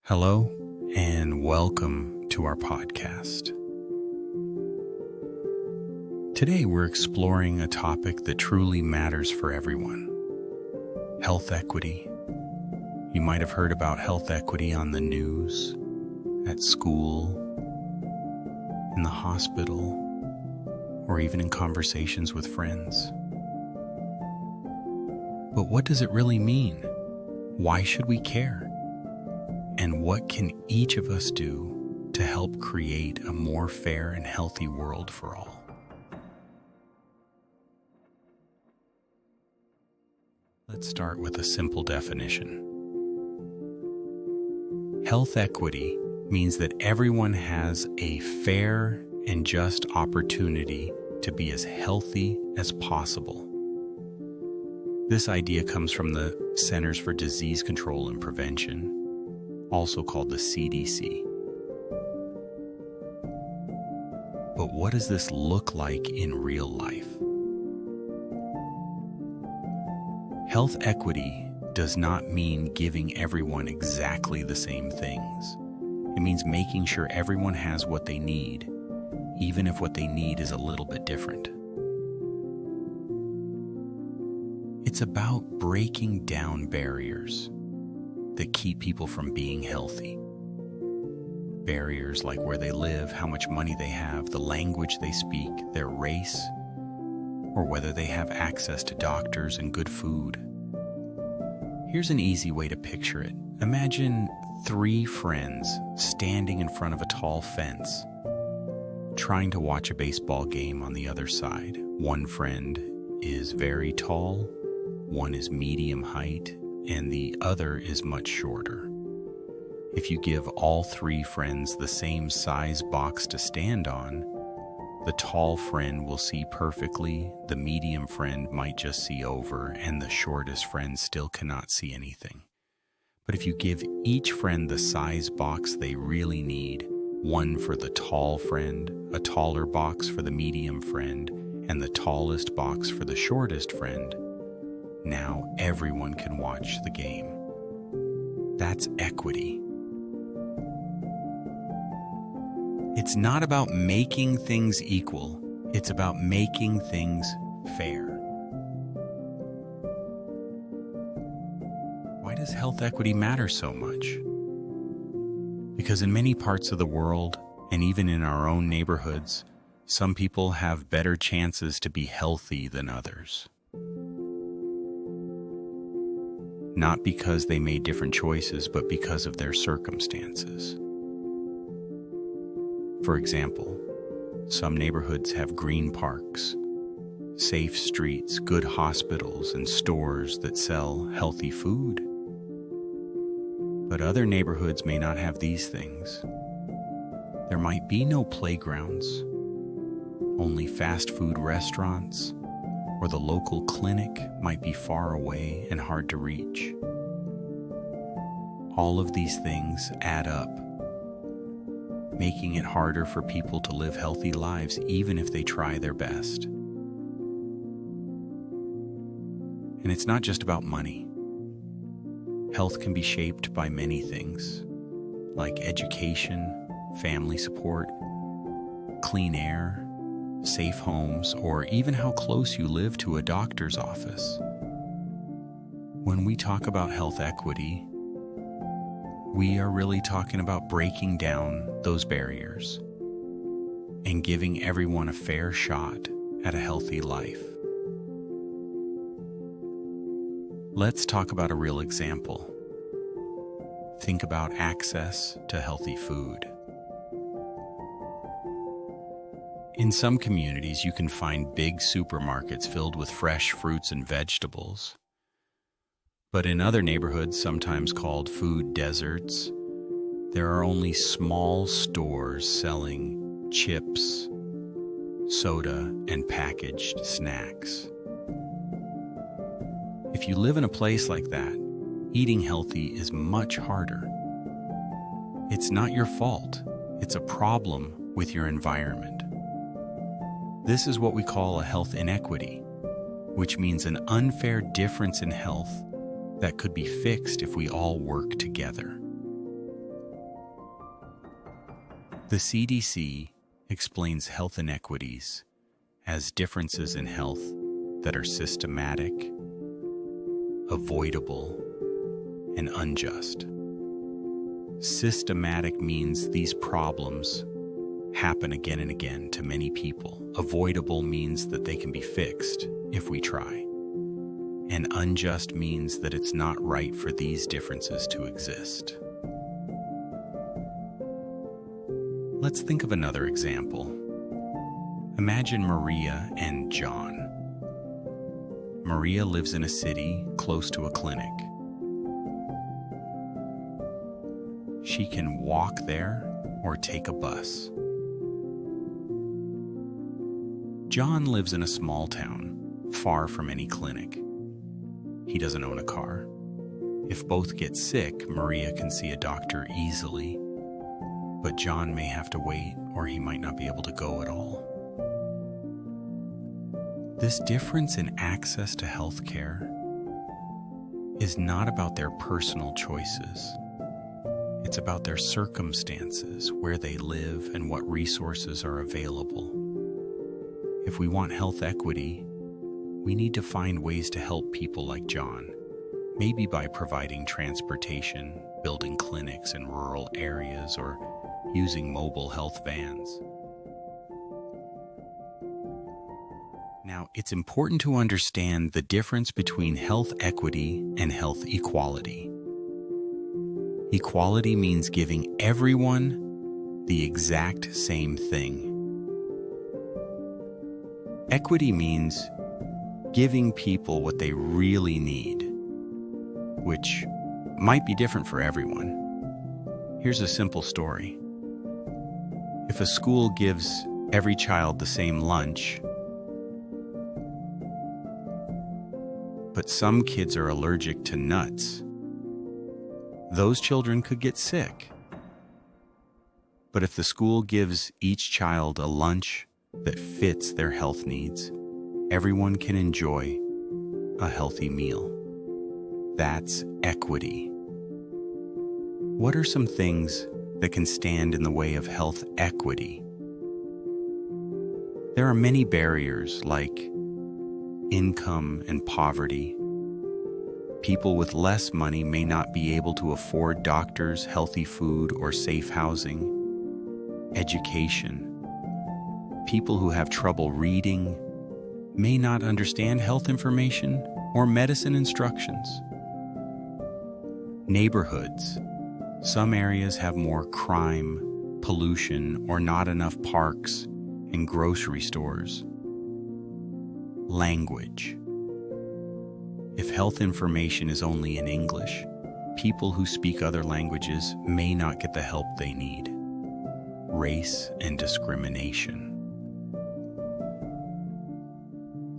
Hello, and welcome to our podcast. Today we're exploring a topic that truly matters for everyone: health equity. You might have heard about health equity on the news, at school, in the hospital, or even in conversations with friends. But what does it really mean? Why should we care? And what can each of us do to help create a more fair and healthy world for all? Let's start with a simple definition. Health equity means that everyone has a fair and just opportunity to be as healthy as possible. This idea comes from the Centers for Disease Control and Prevention, also called the CDC. But what does this look like in real life? Health equity does not mean giving everyone exactly the same things. It means making sure everyone has what they need, even if what they need is a little bit different. It's about breaking down barriers that keep people from being healthy. Barriers like where they live, how much money they have, the language they speak, their race, or whether they have access to doctors and good food. Here's an easy way to picture it. Imagine 3 friends standing in front of a tall fence, trying to watch a baseball game on the other side. One friend is very tall, one is medium height, and the other is much shorter. If you give all 3 friends the same size box to stand on, the tall friend will see perfectly, the medium friend might just see over, and the shortest friend still cannot see anything. But if you give each friend the size box they really need, one for the tall friend, a taller box for the medium friend, and the tallest box for the shortest friend, now everyone can watch the game. That's equity. It's not about making things equal. It's about making things fair. Why does health equity matter so much? Because in many parts of the world, and even in our own neighborhoods, some people have better chances to be healthy than others. Not because they made different choices, but because of their circumstances. For example, some neighborhoods have green parks, safe streets, good hospitals, and stores that sell healthy food. But other neighborhoods may not have these things. There might be no playgrounds, only fast food restaurants, or the local clinic might be far away and hard to reach. All of these things add up, making it harder for people to live healthy lives even if they try their best. And it's not just about money. Health can be shaped by many things, like education, family support, clean air, safe homes, or even how close you live to a doctor's office. When we talk about health equity, we are really talking about breaking down those barriers and giving everyone a fair shot at a healthy life. Let's talk about a real example. Think about access to healthy food. In some communities, you can find big supermarkets filled with fresh fruits and vegetables. But in other neighborhoods, sometimes called food deserts, there are only small stores selling chips, soda, and packaged snacks. If you live in a place like that, eating healthy is much harder. It's not your fault. It's a problem with your environment. This is what we call a health inequity, which means an unfair difference in health that could be fixed if we all work together. The CDC explains health inequities as differences in health that are systematic, avoidable, and unjust. Systematic means these problems happen again and again to many people. Avoidable means that they can be fixed if we try. And unjust means that it's not right for these differences to exist. Let's think of another example. Imagine Maria and John. Maria lives in a city close to a clinic. She can walk there or take a bus. John lives in a small town, far from any clinic. He doesn't own a car. If both get sick, Maria can see a doctor easily, but John may have to wait or he might not be able to go at all. This difference in access to health care is not about their personal choices. It's about their circumstances, where they live, and what resources are available. If we want health equity, we need to find ways to help people like John, maybe by providing transportation, building clinics in rural areas, or using mobile health vans. Now, it's important to understand the difference between health equity and health equality. Equality means giving everyone the exact same thing. Equity means giving people what they really need, which might be different for everyone. Here's a simple story. If a school gives every child the same lunch, but some kids are allergic to nuts, those children could get sick. But if the school gives each child a lunch that fits their health needs, everyone can enjoy a healthy meal. That's equity. What are some things that can stand in the way of health equity? There are many barriers like income and poverty. People with less money may not be able to afford doctors, healthy food, or safe housing. Education. People who have trouble reading may not understand health information or medicine instructions. Neighborhoods. Some areas have more crime, pollution, or not enough parks and grocery stores. Language. If health information is only in English, people who speak other languages may not get the help they need. Race and discrimination.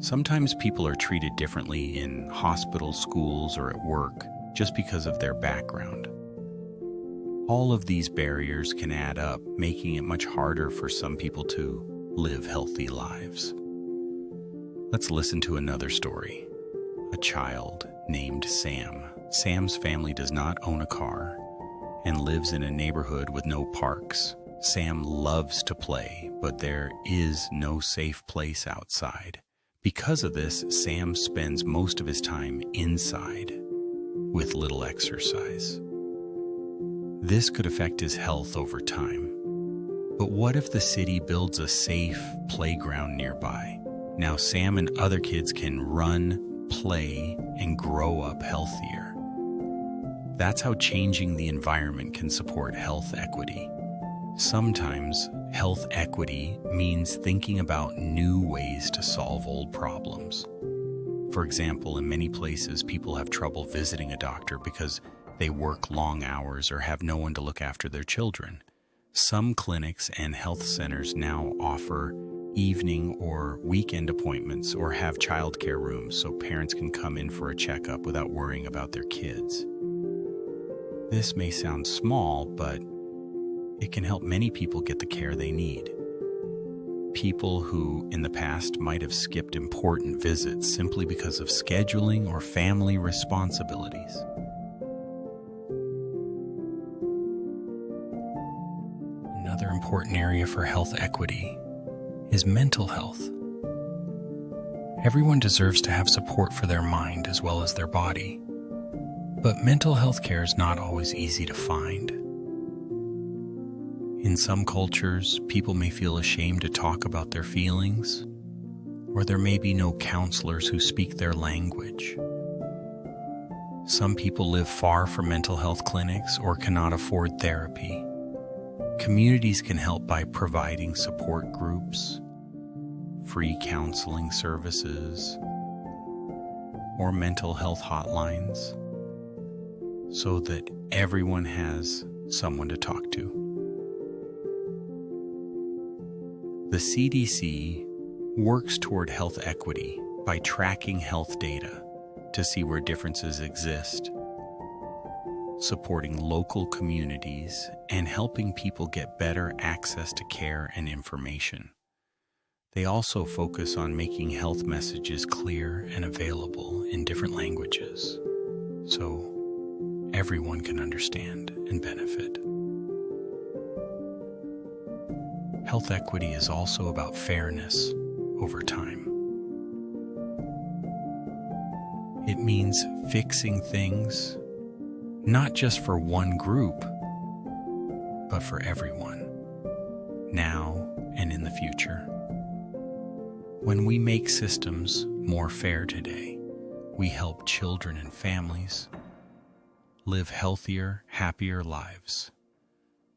Sometimes people are treated differently in hospitals, schools, or at work just because of their background. All of these barriers can add up, making it much harder for some people to live healthy lives. Let's listen to another story. A child named Sam. Sam's family does not own a car and lives in a neighborhood with no parks. Sam loves to play, but there is no safe place outside. Because of this, Sam spends most of his time inside with little exercise. This could affect his health over time. But what if the city builds a safe playground nearby? Now Sam and other kids can run, play, and grow up healthier. That's how changing the environment can support health equity. Sometimes health equity means thinking about new ways to solve old problems. For example, in many places, people have trouble visiting a doctor because they work long hours or have no one to look after their children. Some clinics and health centers now offer evening or weekend appointments or have childcare rooms so parents can come in for a checkup without worrying about their kids. This may sound small, but it can help many people get the care they need. People who in the past might have skipped important visits simply because of scheduling or family responsibilities. Another important area for health equity is mental health. Everyone deserves to have support for their mind as well as their body, but mental health care is not always easy to find. In some cultures, people may feel ashamed to talk about their feelings, or there may be no counselors who speak their language. Some people live far from mental health clinics or cannot afford therapy. Communities can help by providing support groups, free counseling services, or mental health hotlines so that everyone has someone to talk to. The CDC works toward health equity by tracking health data to see where differences exist, supporting local communities, and helping people get better access to care and information. They also focus on making health messages clear and available in different languages so everyone can understand and benefit. Health equity is also about fairness over time. It means fixing things not just for one group, but for everyone, now and in the future. When we make systems more fair today, we help children and families live healthier, happier lives.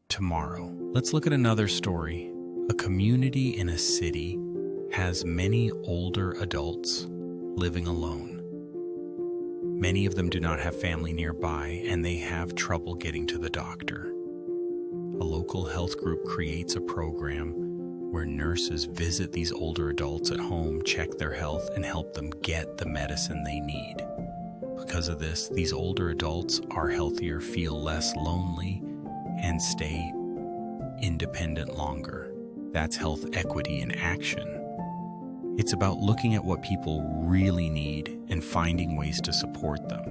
Tomorrow, let's look at another story. A community in a city has many older adults living alone. Many of them do not have family nearby, and they have trouble getting to the doctor. A local health group creates a program where nurses visit these older adults at home, check their health, and help them get the medicine they need. Because of this, these older adults are healthier, feel less lonely, and stay independent longer. That's health equity in action. It's about looking at what people really need and finding ways to support them.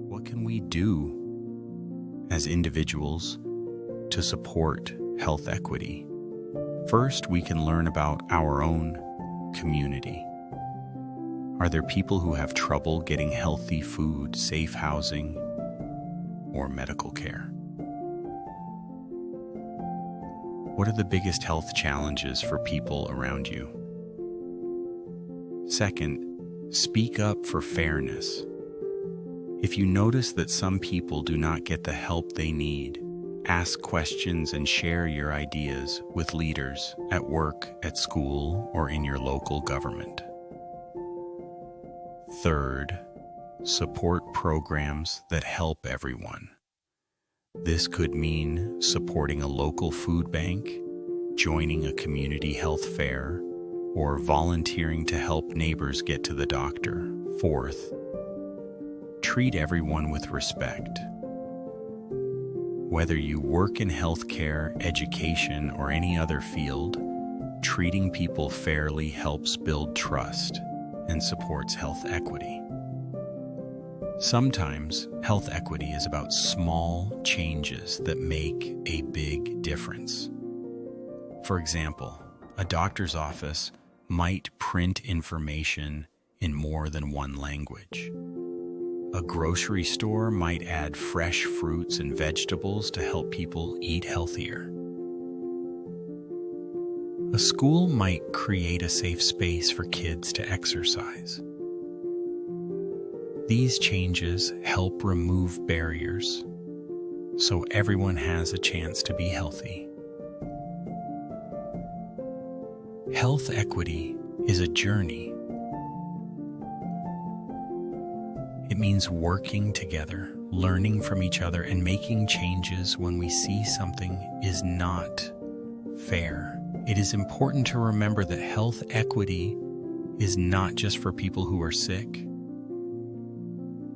What can we do as individuals to support health equity? First, we can learn about our own community. Are there people who have trouble getting healthy food, safe housing, or medical care? What are the biggest health challenges for people around you? Second, speak up for fairness. If you notice that some people do not get the help they need, ask questions and share your ideas with leaders at work, at school, or in your local government. Third, support programs that help everyone. This could mean supporting a local food bank, joining a community health fair, or volunteering to help neighbors get to the doctor. Fourth, treat everyone with respect. Whether you work in healthcare, education, or any other field, treating people fairly helps build trust and supports health equity. Sometimes health equity is about small changes that make a big difference. For example, a doctor's office might print information in more than one language. A grocery store might add fresh fruits and vegetables to help people eat healthier. A school might create a safe space for kids to exercise. These changes help remove barriers so everyone has a chance to be healthy. Health equity is a journey. It means working together, learning from each other, and making changes when we see something is not fair. It is important to remember that health equity is not just for people who are sick.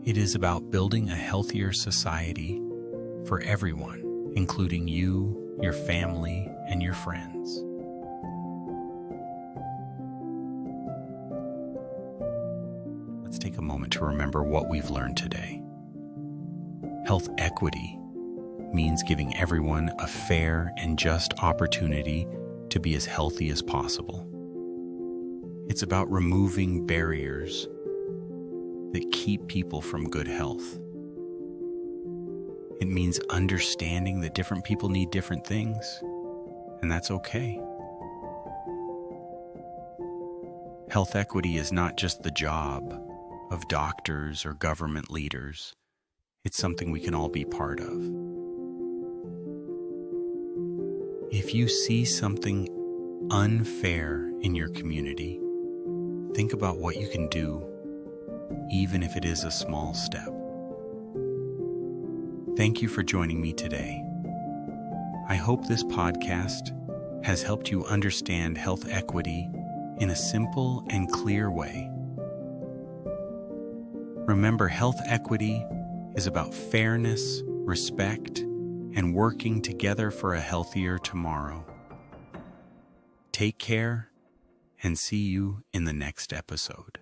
It is about building a healthier society for everyone, including you, your family, and your friends. Let's take a moment to remember what we've learned today. Health equity means giving everyone a fair and just opportunity to be as healthy as possible. It's about removing barriers that keep people from good health. It means understanding that different people need different things, and that's okay. Health equity is not just the job of doctors or government leaders. It's something we can all be part of. If you see something unfair in your community, think about what you can do, even if it is a small step. Thank you for joining me today. I hope this podcast has helped you understand health equity in a simple and clear way. Remember, health equity is about fairness, respect, and working together for a healthier tomorrow. Take care and see you in the next episode.